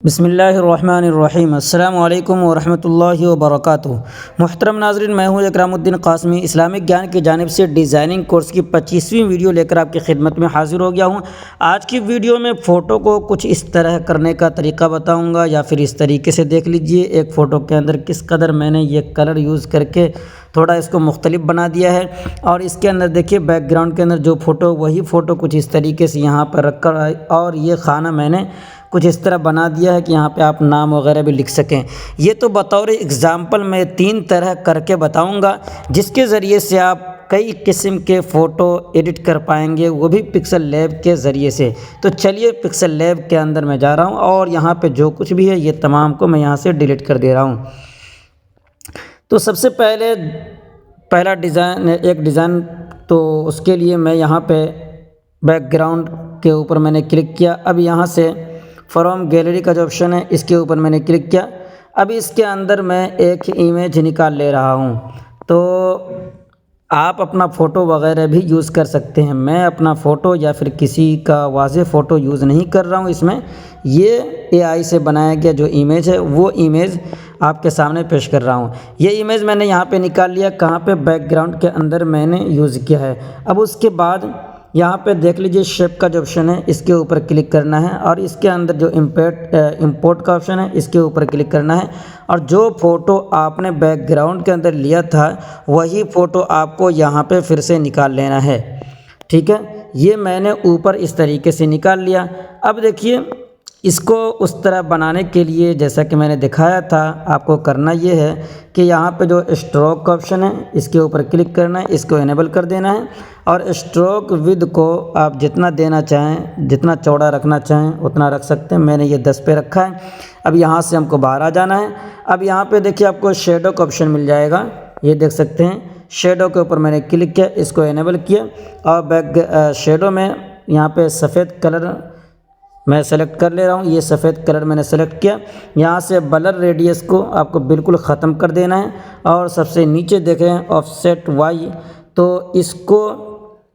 बिस्मिल्लाहिर्रहमानिर्रहीम अस्सलामु अलैकुम वरहमतुल्लाहि वबरकातुहू। मुहतरम नाज़रीन, मैं हूँ इकरामुद्दीन क़ासमी। इस्लामिक ज्ञान की जानिब से डिज़ाइनिंग कोर्स की 25वीं वीडियो लेकर आपकी खिदमत में हाज़िर हो गया हूँ। आज की वीडियो में फ़ोटो को कुछ इस तरह करने का तरीका बताऊँगा, या फिर इस तरीके से देख लीजिए। एक फ़ोटो के अंदर किस कदर मैंने ये कलर यूज़ करके थोड़ा इसको मुख्तलिफ बना दिया है, और इसके अंदर देखिए बैकग्राउंड के अंदर जो फ़ोटो वही फ़ोटो कुछ इस तरीके से यहाँ पर रख कर, और ये खाना मैंने कुछ इस तरह बना दिया है कि यहाँ पे आप नाम वगैरह भी लिख सकें। ये तो बतौर एग्ज़ाम्पल मैं 3 तरह करके बताऊँगा, जिसके ज़रिए से आप कई किस्म के फ़ोटो एडिट कर पाएंगे, वो भी पिक्सल लैब के ज़रिए से। तो चलिए पिक्सल लैब के अंदर मैं जा रहा हूँ, और यहाँ पे जो कुछ भी है ये तमाम को मैं यहाँ से डिलीट कर दे रहा हूँ। तो सबसे पहला एक डिज़ाइन, तो उसके लिए मैं यहाँ पे बैकग्राउंड के ऊपर मैंने क्लिक किया। अब यहाँ से फ्रॉम गैलरी का जो ऑप्शन है इसके ऊपर मैंने क्लिक किया। अब इसके अंदर मैं एक इमेज निकाल ले रहा हूँ। तो आप अपना फ़ोटो वगैरह भी यूज़ कर सकते हैं। मैं अपना फ़ोटो या फिर किसी का वाज़ेह फ़ोटो यूज़ नहीं कर रहा हूँ इसमें। ये AI से बनाया गया जो इमेज है वो इमेज आपके सामने पेश कर रहा हूँ। ये इमेज मैंने यहाँ पे निकाल लिया। कहाँ पे? बैकग्राउंड के अंदर मैंने यूज़ किया है। अब उसके बाद यहाँ पे देख लीजिए शेप का जो ऑप्शन है इसके ऊपर क्लिक करना है, और इसके अंदर जो इंपोर्ट का ऑप्शन है इसके ऊपर क्लिक करना है। और जो फ़ोटो आपने बैकग्राउंड के अंदर लिया था वही फ़ोटो आपको यहाँ पे फिर से निकाल लेना है। ठीक है, ये मैंने ऊपर इस तरीके से निकाल लिया। अब देखिए इसको उस तरह बनाने के लिए जैसा कि मैंने दिखाया था, आपको करना ये है कि यहाँ पे जो स्ट्रोक का ऑप्शन है इसके ऊपर क्लिक करना है, इसको इनेबल कर देना है, और स्ट्रोक विद को आप जितना देना चाहें, जितना चौड़ा रखना चाहें उतना रख सकते हैं। मैंने ये 10 पे रखा है। अब यहाँ से हमको बाहर आ जाना है। अब यहाँ पे देखिए आपको शेडो का ऑप्शन मिल जाएगा, ये देख सकते हैं। शेडो के ऊपर मैंने क्लिक किया, इसको इनेबल किया, और शेडो में यहाँ पे सफ़ेद कलर मैं सेलेक्ट कर ले रहा हूँ। ये सफ़ेद कलर मैंने सेलेक्ट किया। यहाँ से ब्लर रेडियस को आपको बिल्कुल ख़त्म कर देना है, और सबसे नीचे देखें ऑफसेट वाई, तो इसको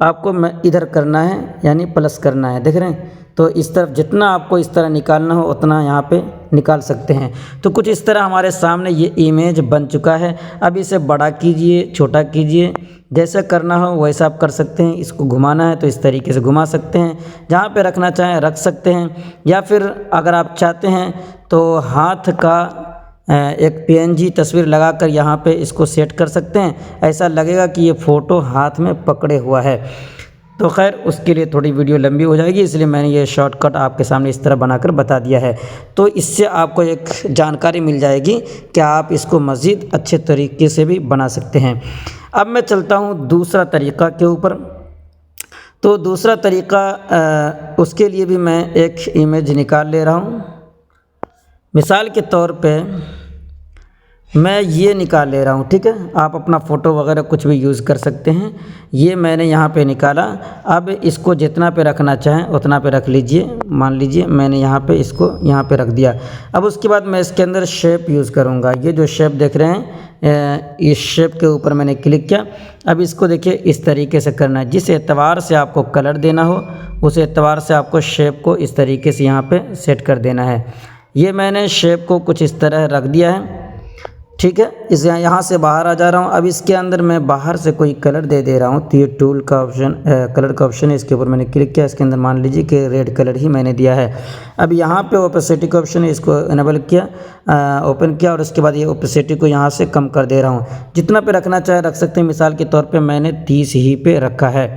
आपको इधर करना है, यानी प्लस करना है। देख रहे हैं? तो इस तरफ जितना आपको इस तरह निकालना हो उतना यहाँ पे निकाल सकते हैं। तो कुछ इस तरह हमारे सामने ये इमेज बन चुका है। अब इसे बड़ा कीजिए, छोटा कीजिए, जैसा करना हो वैसा आप कर सकते हैं। इसको घुमाना है तो इस तरीके से घुमा सकते हैं, जहाँ पे रखना चाहें रख सकते हैं, या फिर अगर आप चाहते हैं तो हाथ का एक PNG तस्वीर लगाकर यहाँ पे इसको सेट कर सकते हैं। ऐसा लगेगा कि ये फ़ोटो हाथ में पकड़े हुआ है। तो खैर उसके लिए थोड़ी वीडियो लंबी हो जाएगी, इसलिए मैंने ये शॉर्टकट आपके सामने इस तरह बनाकर बता दिया है। तो इससे आपको एक जानकारी मिल जाएगी कि आप इसको मज़ीद अच्छे तरीके से भी बना सकते हैं। अब मैं चलता हूँ दूसरा तरीक़ा के ऊपर। तो दूसरा तरीक़ा, उसके लिए भी मैं एक इमेज निकाल ले रहा हूँ। मिसाल के तौर पे मैं ये निकाल ले रहा हूँ। ठीक है, आप अपना फ़ोटो वगैरह कुछ भी यूज़ कर सकते हैं। ये मैंने यहाँ पे निकाला। अब इसको जितना पे रखना चाहें उतना पे रख लीजिए। मान लीजिए मैंने यहाँ पे इसको यहाँ पे रख दिया। अब उसके बाद मैं इसके अंदर शेप यूज़ करूँगा। ये जो शेप देख रहे हैं, इस शेप के ऊपर मैंने क्लिक किया। अब इसको देखिए इस तरीके से करना है। जिस एतबार से आपको कलर देना हो उस एतबार से आपको शेप को इस तरीके से यहाँ पर सेट कर देना है। ये मैंने शेप को कुछ इस तरह रख दिया है। ठीक है, इस यहाँ से बाहर आ जा रहा हूँ। अब इसके अंदर मैं बाहर से कोई कलर दे रहा हूँ। तो ये टूल का ऑप्शन, कलर का ऑप्शन है, इसके ऊपर मैंने क्लिक किया। इसके अंदर मान लीजिए कि रेड कलर ही मैंने दिया है। अब यहाँ पे ओपेसिटी का ऑप्शन है, इसको इनेबल किया, ओपन किया, और उसके बाद ये ओपेसिटी को यहाँ से कम कर दे रहा हूँ। जितना पे रखना चाहे रख सकते हैं। मिसाल के तौर पर मैंने 30 ही पे रखा है।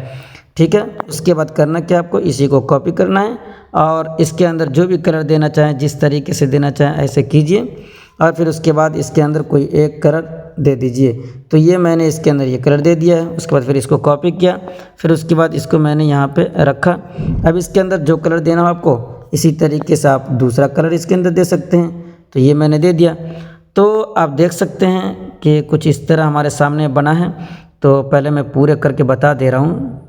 ठीक है, उसके बाद करना क्या, आपको इसी को कॉपी करना है, और इसके अंदर जो भी कलर देना चाहें, जिस तरीके से देना चाहें ऐसे कीजिए, और फिर उसके बाद इसके अंदर कोई एक कलर दे दीजिए। तो ये मैंने इसके अंदर ये कलर दे दिया है। उसके बाद फिर इसको कॉपी किया, फिर उसके बाद इसको मैंने यहाँ पे रखा। अब इसके अंदर जो कलर देना हो आपको, इसी तरीके से आप दूसरा कलर इसके अंदर दे सकते हैं। तो ये मैंने दे दिया। तो आप देख सकते हैं कि कुछ इस तरह हमारे सामने बना है। तो पहले मैं पूरे करके बता दे रहा हूँ,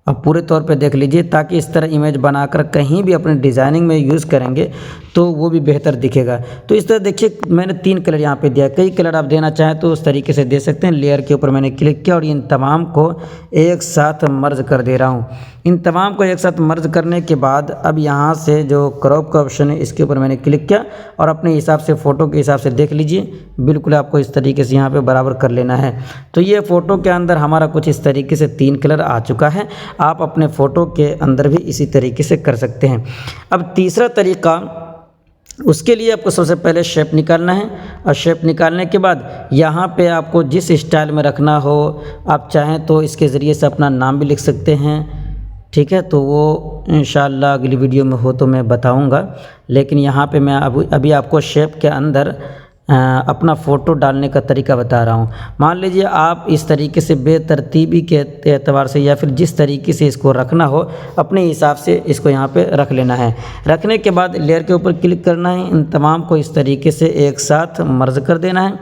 अब पूरे तौर पे देख लीजिए, ताकि इस तरह इमेज बनाकर कहीं भी अपने डिज़ाइनिंग में यूज़ करेंगे तो वो भी बेहतर दिखेगा। तो इस तरह देखिए मैंने 3 कलर यहाँ पे दिया है। कई कलर आप देना चाहें तो उस तरीके से दे सकते हैं। लेयर के ऊपर मैंने क्लिक किया और इन तमाम को एक साथ मर्ज कर दे रहा हूँ। इन तमाम को एक साथ मर्ज करने के बाद अब यहाँ से जो क्रॉप का ऑप्शन है इसके ऊपर मैंने क्लिक किया और अपने हिसाब से फ़ोटो के हिसाब से देख लीजिए, बिल्कुल आपको इस तरीके से यहाँ पे बराबर कर लेना है। तो ये फ़ोटो के अंदर हमारा कुछ इस तरीके से 3 कलर आ चुका है। आप अपने फ़ोटो के अंदर भी इसी तरीके से कर सकते हैं। अब तीसरा तरीका, उसके लिए आपको सबसे पहले शेप निकालना है और शेप निकालने के बाद यहाँ पे आपको जिस स्टाइल में रखना हो, आप चाहें तो इसके ज़रिए से अपना नाम भी लिख सकते हैं, ठीक है। तो वो इंशाअल्लाह अगली वीडियो में हो तो मैं बताऊंगा, लेकिन यहाँ पे मैं अभी आपको शेप के अंदर अपना फ़ोटो डालने का तरीका बता रहा हूँ। मान लीजिए आप इस तरीके से बेतरतीबी के एतबार से या फिर जिस तरीके से इसको रखना हो अपने हिसाब से इसको यहाँ पे रख लेना है। रखने के बाद लेयर के ऊपर क्लिक करना है, इन तमाम को इस तरीके से एक साथ मर्ज कर देना है।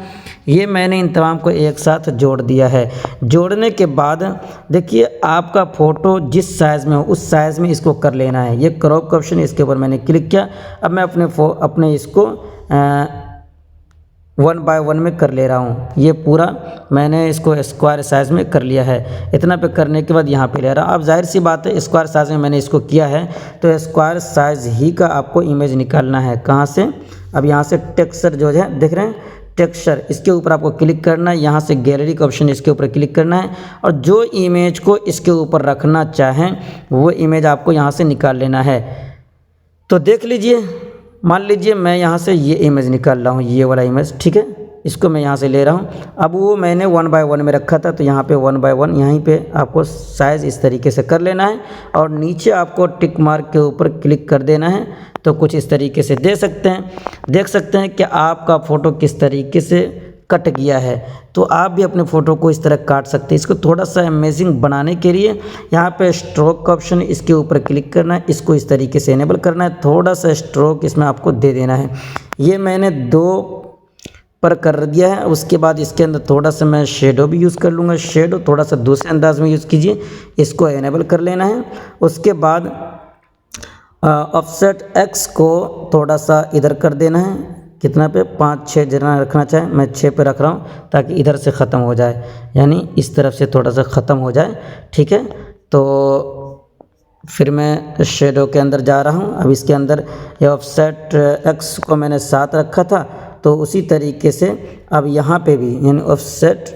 ये मैंने इन तमाम को एक साथ जोड़ दिया है। जोड़ने के बाद देखिए आपका फ़ोटो जिस साइज़ में हो उस साइज़ में इसको कर लेना है। ये क्रॉप का ऑप्शन, इसके ऊपर मैंने क्लिक किया। अब मैं अपने इसको 1 बाय 1 में कर ले रहा हूँ। ये पूरा मैंने इसको स्क्वायर साइज़ में कर लिया है। इतना पे करने के बाद यहाँ पे ले रहा हूँ। अब जाहिर सी बात है स्क्वायर साइज़ में मैंने इसको किया है, तो स्क्वायर साइज़ ही का आपको इमेज निकालना है। कहाँ से? अब यहाँ से टेक्सचर जो है देख रहे हैं, टेक्सचर, इसके ऊपर आपको क्लिक करना है। यहाँ से गैलरी का ऑप्शन इसके ऊपर क्लिक करना है और जो इमेज को इसके ऊपर रखना चाहें वो इमेज आपको यहाँ से निकाल लेना है। तो देख लीजिए, मान लीजिए मैं यहाँ से ये इमेज निकाल रहा हूँ, ये वाला इमेज, ठीक है। इसको मैं यहाँ से ले रहा हूँ। अब वो मैंने 1 बाय 1 में रखा था, तो यहाँ पे 1 बाय 1 यहीं पे आपको साइज़ इस तरीके से कर लेना है और नीचे आपको टिक मार्क के ऊपर क्लिक कर देना है। तो कुछ इस तरीके से देख सकते हैं कि आपका फ़ोटो किस तरीके से कट गया है। तो आप भी अपने फ़ोटो को इस तरह काट सकते हैं। इसको थोड़ा सा अमेजिंग बनाने के लिए यहाँ पे स्ट्रोक का ऑप्शन, इसके ऊपर क्लिक करना है, इसको इस तरीके से इनेबल करना है। थोड़ा सा स्ट्रोक इसमें आपको दे देना है। ये मैंने 2 पर कर दिया है। उसके बाद इसके अंदर थोड़ा सा मैं शेडो भी यूज़ कर लूँगा। शेडो थोड़ा सा दूसरे अंदाज में यूज़ कीजिए, इसको इनेबल कर लेना है। उसके बाद ऑफसेट एक्स को थोड़ा सा इधर कर देना है। कितना पे? 5-6 जितना रखना चाहे, मैं 6 पे रख रहा हूँ ताकि इधर से ख़त्म हो जाए, यानी इस तरफ से थोड़ा सा ख़त्म हो जाए, ठीक है। तो फिर मैं शेडो के अंदर जा रहा हूँ। अब इसके अंदर ये ऑफसेट एक्स को मैंने 7 रखा था, तो उसी तरीके से अब यहाँ पे भी यानी ऑफसेट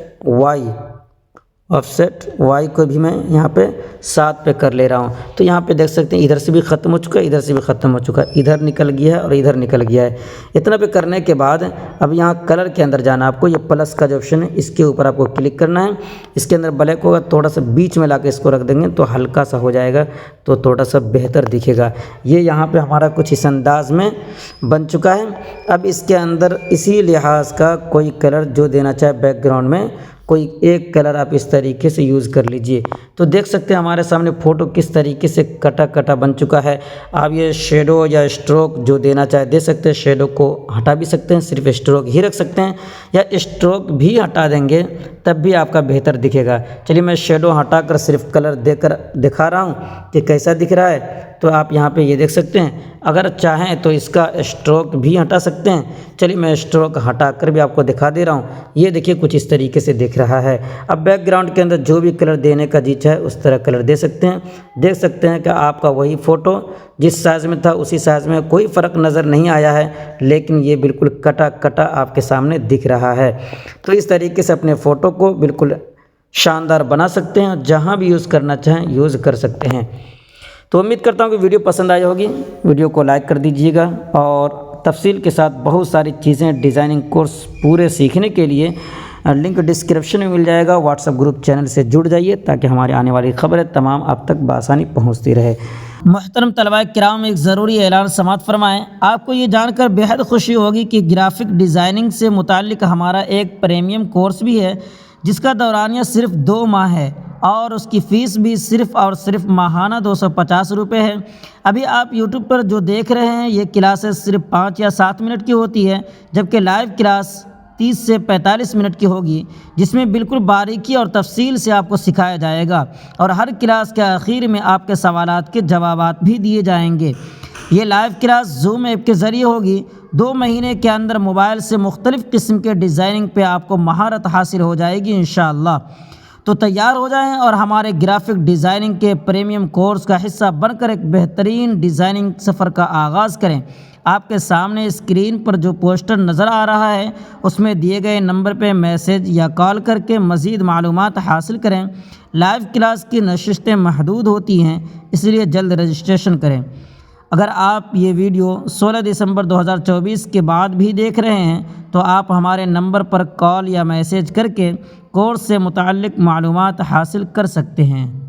वाई को भी मैं यहाँ पे 7 पे कर ले रहा हूँ। तो यहाँ पे देख सकते हैं इधर से भी ख़त्म हो चुका है, इधर से भी ख़त्म हो चुका है, इधर निकल गया है और इधर निकल गया है। इतना पे करने के बाद अब यहाँ कलर के अंदर जाना आपको। ये प्लस का जो ऑप्शन है इसके ऊपर आपको क्लिक करना है। इसके अंदर ब्लैक होगा, थोड़ा सा बीच में लाके इसको रख देंगे तो हल्का सा हो जाएगा, तो थोड़ा सा बेहतर दिखेगा। ये यहाँ पर हमारा कुछ इस अंदाज में बन चुका है। अब इसके अंदर इसी लिहाज का कोई कलर जो देना चाहे बैकग्राउंड में, कोई एक कलर आप इस तरीके से यूज़ कर लीजिए। तो देख सकते हैं हमारे सामने फ़ोटो किस तरीके से कटा बन चुका है। आप ये शेडो या स्ट्रोक जो देना चाहे दे सकते हैं। शेडो को हटा भी सकते हैं, सिर्फ स्ट्रोक ही रख सकते हैं, या स्ट्रोक भी हटा देंगे तब भी आपका बेहतर दिखेगा। चलिए मैं शेडो हटाकर सिर्फ कलर देकर दिखा रहा हूँ कि कैसा दिख रहा है। तो आप यहाँ पे ये देख सकते हैं, अगर चाहें तो इसका स्ट्रोक भी हटा सकते हैं। चलिए मैं स्ट्रोक हटाकर भी आपको दिखा दे रहा हूँ। ये देखिए कुछ इस तरीके से दिख रहा है। अब बैकग्राउंड के अंदर जो भी कलर देने का जी चाहे उस तरह कलर दे सकते हैं। देख सकते हैं कि आपका वही फ़ोटो जिस साइज़ में था उसी साइज़ में, कोई फ़र्क नज़र नहीं आया है, लेकिन ये बिल्कुल कटा आपके सामने दिख रहा है। तो इस तरीके से अपने फ़ोटो को बिल्कुल शानदार बना सकते हैं, जहाँ भी यूज़ करना चाहें यूज़ कर सकते हैं। तो उम्मीद करता हूँ कि वीडियो पसंद आई होगी। वीडियो को लाइक कर दीजिएगा और तफसील के साथ बहुत सारी चीज़ें डिज़ाइनिंग कोर्स पूरे सीखने के लिए लिंक डिस्क्रिप्शन में मिल जाएगा। व्हाट्सएप ग्रुप चैनल से जुड़ जाइए ताकि हमारी आने वाली खबरें तमाम आप तक बआसानी पहुँचती रहे। मोहतरम तलबा किराम, एक ज़रूरी ऐलान समाअत फरमाएँ। आपको ये जानकर बेहद खुशी होगी कि ग्राफिक डिज़ाइनिंग से मुताल्लिक़ हमारा एक प्रीमियम कोर्स भी है जिसका दौरानिया सिर्फ 2 माह है और उसकी फ़ीस भी सिर्फ़ और सिर्फ माहाना 250 रुपये है। अभी आप YouTube पर जो देख रहे हैं ये क्लासेस सिर्फ 5 या 7 मिनट की होती है, जबकि लाइव क्लास 30 से 45 मिनट की होगी, जिसमें बिल्कुल बारीकी और तफसील से आपको सिखाया जाएगा और हर क्लास के आखिर में आपके सवालात के जवाबात भी दिए जाएंगे। ये लाइव क्लास जूम ऐप के ज़रिए होगी। 2 महीने के अंदर मोबाइल से मुख्तलिफ़ किस्म के डिज़ाइनिंग पे आपको महारत हासिल हो जाएगी इंशाअल्लाह। तो तैयार हो जाएं और हमारे ग्राफिक डिज़ाइनिंग के प्रीमियम कोर्स का हिस्सा बनकर एक बेहतरीन डिज़ाइनिंग सफ़र का आगाज़ करें। आपके सामने स्क्रीन पर जो पोस्टर नज़र आ रहा है उसमें दिए गए नंबर पर मैसेज या कॉल करके मज़ीद मालूमात हासिल करें। लाइव क्लास की नशिस्तें महदूद होती हैं, इसलिए जल्द रजिस्ट्रेशन करें। अगर आप ये वीडियो 16 दिसंबर 2024 के बाद भी देख रहे हैं तो आप हमारे नंबर पर कॉल या मैसेज करके कोर्स से मुताल्लिक़ मालूमात हासिल कर सकते हैं।